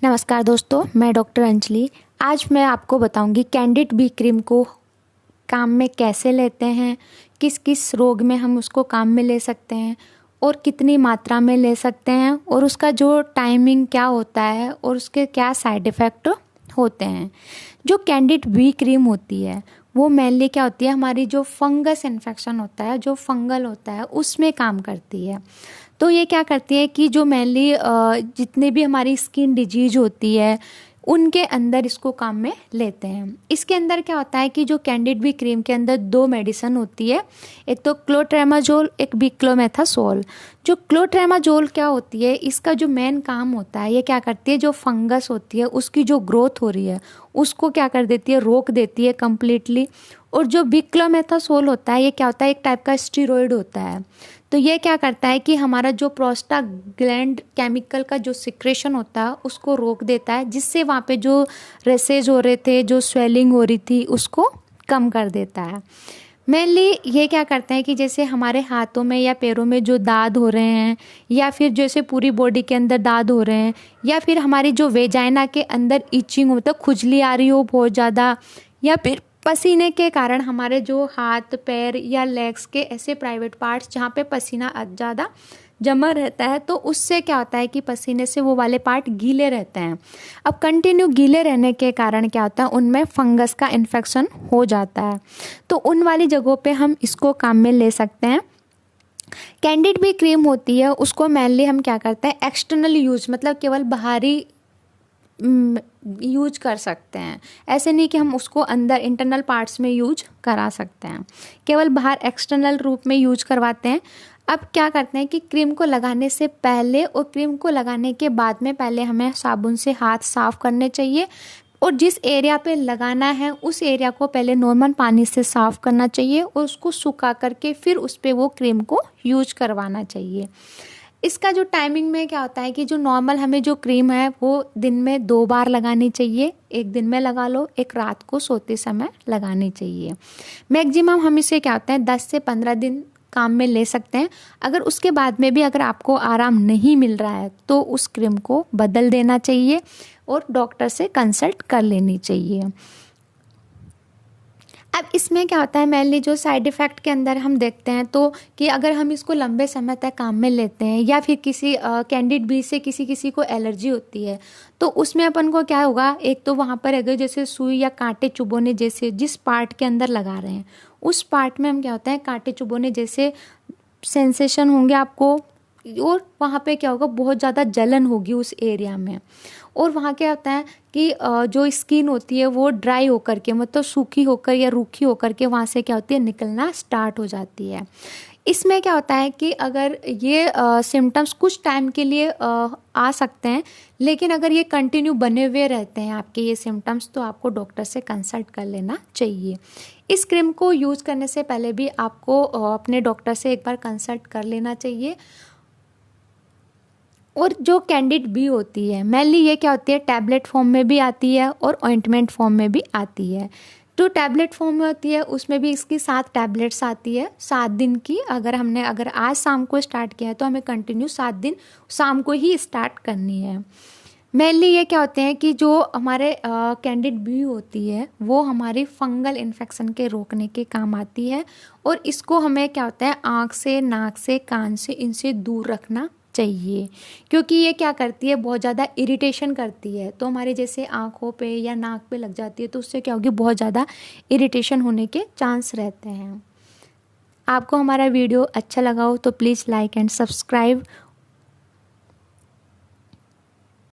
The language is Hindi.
नमस्कार दोस्तों, मैं डॉक्टर अंजलि। आज मैं आपको बताऊंगी कैंडिड बी क्रीम को काम में कैसे लेते हैं, किस किस रोग में हम उसको काम में ले सकते हैं और कितनी मात्रा में ले सकते हैं और उसका जो टाइमिंग क्या होता है और उसके क्या साइड इफ़ेक्ट होते हैं। जो कैंडिड बी क्रीम होती है वो मेनली क्या होती है, हमारी जो फंगस इन्फेक्शन होता है, जो फंगल होता है, उसमें काम करती है। तो ये क्या करती है कि जो मेनली जितने भी हमारी स्किन डिजीज होती है उनके अंदर इसको काम में लेते हैं। इसके अंदर क्या होता है कि जो कैंडिड बी क्रीम के अंदर दो मेडिसिन होती है, एक तो क्लोट्रेमाजोल, एक बिक्लोमेथासोल। जो क्लोट्रेमाजोल क्या होती है, इसका जो मेन काम होता है, ये क्या करती है, जो फंगस होती है उसकी जो ग्रोथ हो रही है उसको क्या कर देती है, रोक देती है कम्प्लीटली। और जो बिक्लोमेथासोल होता है, ये क्या होता है, एक टाइप का स्टीरॉयड होता है। तो ये क्या करता है कि हमारा जो प्रोस्टाग्लैंड केमिकल का जो सिक्रेशन होता है उसको रोक देता है, जिससे वहाँ पे जो रेसेज हो रहे थे, जो स्वेलिंग हो रही थी, उसको कम कर देता है। मेनली ये क्या करते हैं कि जैसे हमारे हाथों में या पैरों में जो दाद हो रहे हैं, या फिर जैसे पूरी बॉडी के अंदर दाद हो रहे हैं, या फिर हमारी जो वेजाइना के अंदर इचिंग हो, तो खुजली आ रही हो बहुत ज़्यादा, या फिर पसीने के कारण हमारे जो हाथ पैर या लेग्स के ऐसे प्राइवेट पार्ट्स जहाँ पे पसीना ज़्यादा जमा रहता है, तो उससे क्या होता है कि पसीने से वो वाले पार्ट गीले रहते हैं। अब कंटिन्यू गीले रहने के कारण क्या होता है, उनमें फंगस का इन्फेक्शन हो जाता है। तो उन वाली जगहों पे हम इसको काम में ले सकते हैं। कैंडिड भी क्रीम होती है, उसको मेनली हम क्या करते हैं, एक्सटर्नल यूज, मतलब केवल बाहरी यूज कर सकते हैं। ऐसे नहीं कि हम उसको अंदर इंटरनल पार्ट्स में यूज करा सकते हैं, केवल बाहर एक्सटर्नल रूप में यूज करवाते हैं। अब क्या करते हैं कि क्रीम को लगाने से पहले और क्रीम को लगाने के बाद में पहले हमें साबुन से हाथ साफ करने चाहिए, और जिस एरिया पे लगाना है उस एरिया को पहले नॉर्मल पानी से साफ करना चाहिए और उसको सुखा करके फिर उस पर वो क्रीम को यूज करवाना चाहिए। इसका जो टाइमिंग में क्या होता है कि जो नॉर्मल हमें जो क्रीम है वो दिन में 2 बार लगानी चाहिए। एक दिन में लगा लो, एक रात को सोते समय लगानी चाहिए। मैक्सिमम हम इसे क्या होता है 10 से 15 दिन काम में ले सकते हैं। अगर उसके बाद में भी अगर आपको आराम नहीं मिल रहा है तो उस क्रीम को बदल देना चाहिए और डॉक्टर से कंसल्ट कर लेनी चाहिए। अब इसमें क्या होता है, मेनली जो साइड इफ़ेक्ट के अंदर हम देखते हैं तो कि अगर हम इसको लंबे समय तक काम में लेते हैं, या फिर किसी कैंडिड बी से किसी किसी को एलर्जी होती है, तो उसमें अपन को क्या होगा, एक तो वहाँ पर अगर जैसे सुई या कांटे चुभोने जैसे जिस पार्ट के अंदर लगा रहे हैं उस पार्ट में हम क्या होता है कांटे चुभोने जैसे सेंसेशन होंगे आपको, और वहाँ पे क्या होगा, बहुत ज़्यादा जलन होगी उस एरिया में। और वहाँ क्या होता है कि जो स्किन होती है वो ड्राई होकर के, मतलब सूखी होकर या रूखी होकर के वहाँ से क्या होती है, निकलना स्टार्ट हो जाती है। इसमें क्या होता है कि अगर ये सिम्टम्स कुछ टाइम के लिए आ सकते हैं, लेकिन अगर ये कंटिन्यू बने हुए रहते हैं आपके ये सिम्टम्स, तो आपको डॉक्टर से कंसल्ट कर लेना चाहिए। इस क्रीम को यूज़ करने से पहले भी आपको अपने डॉक्टर से एक बार कंसल्ट कर लेना चाहिए। और जो कैंडिड बी होती है मेनली ये क्या होती है, टैबलेट फॉर्म में भी आती है और ऑइंटमेंट फॉर्म में भी आती है। जो टैबलेट फॉर्म में होती है उसमें भी इसकी 7 टैबलेट्स आती है 7 दिन की। अगर आज शाम को स्टार्ट किया है तो हमें कंटिन्यू 7 दिन शाम को ही स्टार्ट करनी है। मेनली ये क्या होते हैं कि जो हमारे कैंडिड बी होती है वो हमारी फंगल इन्फेक्शन के रोकने के काम आती है, और इसको हमें क्या होता है आँख से, नाक से, कान से, इनसे दूर रखना चाहिए, क्योंकि ये क्या करती है, बहुत ज़्यादा इरिटेशन करती है। तो हमारे जैसे आँखों पे या नाक पे लग जाती है तो उससे क्या होगी, बहुत ज़्यादा इरिटेशन होने के चांस रहते हैं। आपको हमारा वीडियो अच्छा लगा हो तो प्लीज़ लाइक एंड सब्सक्राइब